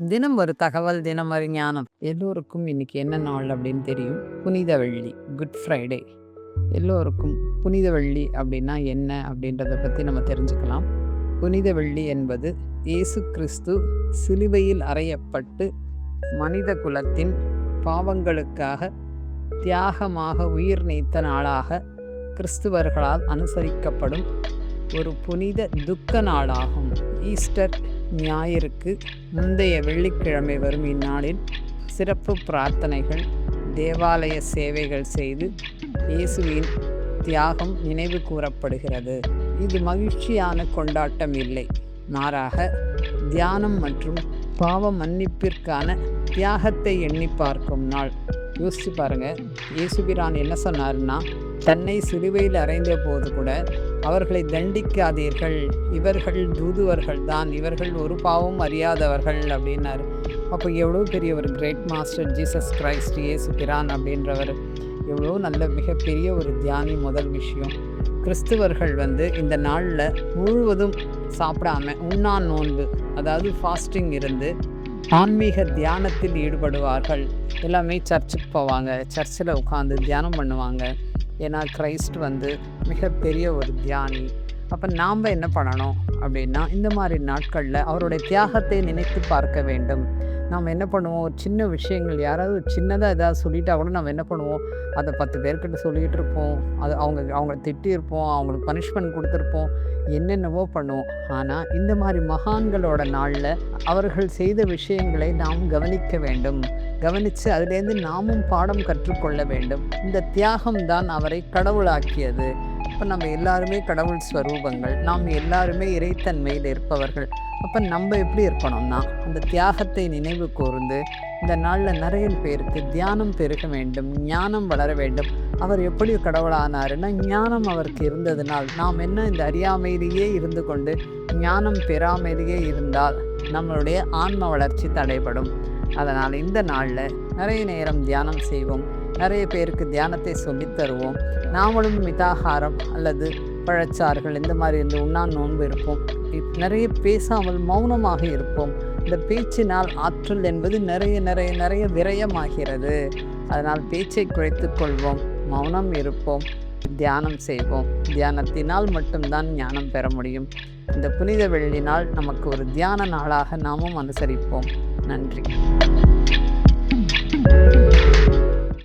தினம் ஒரு தகவல், தினம் ஒரு ஞானம். எல்லோருக்கும் இன்னைக்கு என்ன நாள் அப்படின்னு தெரியும். புனித வெள்ளி, குட் ஃப்ரைடே. எல்லோருக்கும் புனித வெள்ளி அப்படின்னா என்ன அப்படின்றத பற்றி நம்ம தெரிஞ்சுக்கலாம். புனித வெள்ளி என்பது இயேசு கிறிஸ்து சிலுவையில் அறையப்பட்டு மனித குலத்தின் பாவங்களுக்காக தியாகமாக உயிர் நீத்த நாளாக கிறிஸ்துவர்களால் அனுசரிக்கப்படும் ஒரு புனித துக்க நாளாகும். ஈஸ்டர் ஞாயிறுக்கு முந்தைய வெள்ளிக்கிழமை வரும் இந்நாளில் சிறப்பு பிரார்த்தனைகள், தேவாலய சேவைகள் செய்து இயேசுவின் தியாகம் நினைவு கூறப்படுகிறது. இது மகிழ்ச்சியான கொண்டாட்டம் இல்லை, மாறாக தியானம் மற்றும் பாவ மன்னிப்பிற்கான தியாகத்தை எண்ணி பார்க்கும் நாள். யோசிச்சு பாருங்க, இயேசுபிரான் என்ன சொன்னார்னா, தன்னை சிலுவையில் அறைந்த போது கூட அவர்களை தண்டிக்காதீர்கள், இவர்கள் தூதுவர்கள் தான், இவர்கள் ஒரு பாவம் அறியாதவர்கள் அப்படின்னாரு. அப்போ எவ்வளோ பெரிய ஒரு கிரேட் மாஸ்டர் ஜீசஸ் கிரைஸ்ட் இயேசுபிரான் அப்படின்றவர் எவ்வளோ நல்ல மிகப்பெரிய ஒரு தியானி. முதல் விஷயம், கிறிஸ்துவர்கள் இந்த நாளில் முழுவதும் சாப்பிடாம உண்ணா நோன்பு, அதாவது ஃபாஸ்டிங் இருந்து ஆன்மீக தியானத்தில் ஈடுபடுவார்கள். எல்லாமே சர்ச்சுக்கு போவாங்க, சர்ச்சில் உட்காந்து தியானம் பண்ணுவாங்க. ஏன்னா கிரைஸ்ட் மிகப்பெரிய ஒரு தியானி. அப்போ நாம் என்ன பண்ணணும் அப்படின்னா, இந்த மாதிரி நாட்களில் அவருடைய தியாகத்தை நினைத்து பார்க்க வேண்டும். நாம் என்ன பண்ணுவோம், ஒரு சின்ன விஷயங்கள் யாராவது சின்னதாக ஏதாவது சொல்லிட்டா கூட நம்ம என்ன பண்ணுவோம், அதை 10 பேர்கிட்ட சொல்லிகிட்டு இருப்போம். அது அவங்கள திட்டியிருப்போம், அவங்களுக்கு பனிஷ்மெண்ட் கொடுத்துருப்போம், என்னென்னவோ பண்ணுவோம். ஆனால் இந்த மாதிரி மகான்களோட நாளில் அவர்கள் செய்த விஷயங்களை நாம் கவனிக்க வேண்டும். கவனித்து அதிலேருந்து நாமும் பாடம் கற்றுக்கொள்ள வேண்டும். இந்த தியாகம்தான் அவரை கடவுளாக்கியது. இப்போ நம்ம எல்லாருமே கடவுள் ஸ்வரூபங்கள், நாம் எல்லாருமே இறைத்தன்மையில் இருப்பவர்கள். அப்போ நம்ம எப்படி இருக்கணும்னா, அந்த தியாகத்தை நினைவு கூர்ந்து இந்த நாளில் நிறைய பேருக்கு தியானம் பெருக வேண்டும், ஞானம் வளர வேண்டும். அவர் எப்படி கடவுளானாருன்னா, ஞானம் அவருக்கு இருந்ததுனால். நாம் என்ன இந்த அறியாமையிலேயே இருந்து கொண்டு ஞானம் பெறாமையிலேயே இருந்தால் நம்மளுடைய ஆன்ம வளர்ச்சி தடைபடும். அதனால் இந்த நாளில் நிறைய நேரம் தியானம் செய்வோம், நிறைய பேருக்கு தியானத்தை சொல்லித் தருவோம். நாமளும் மிதாகாரம் அல்லது பழச்சாறுகள் இந்த மாதிரி உண்ணா நோன்பு இருப்போம். நிறைய பேசாமல் மௌனமாக இருப்போம். இந்த பேச்சினால் ஆற்றல் என்பது நிறைய நிறைய நிறைய விரயமாகிறது. அதனால் பேச்சை குறைத்துக் கொள்வோம், மௌனம் இருப்போம், தியானம் செய்வோம். தியானத்தினால் மட்டும்தான் ஞானம் பெற முடியும். இந்த புனித வெள்ளி நாள் நமக்கு ஒரு தியான நாளாக நாமும் அனுசரிப்போம். நன்றி.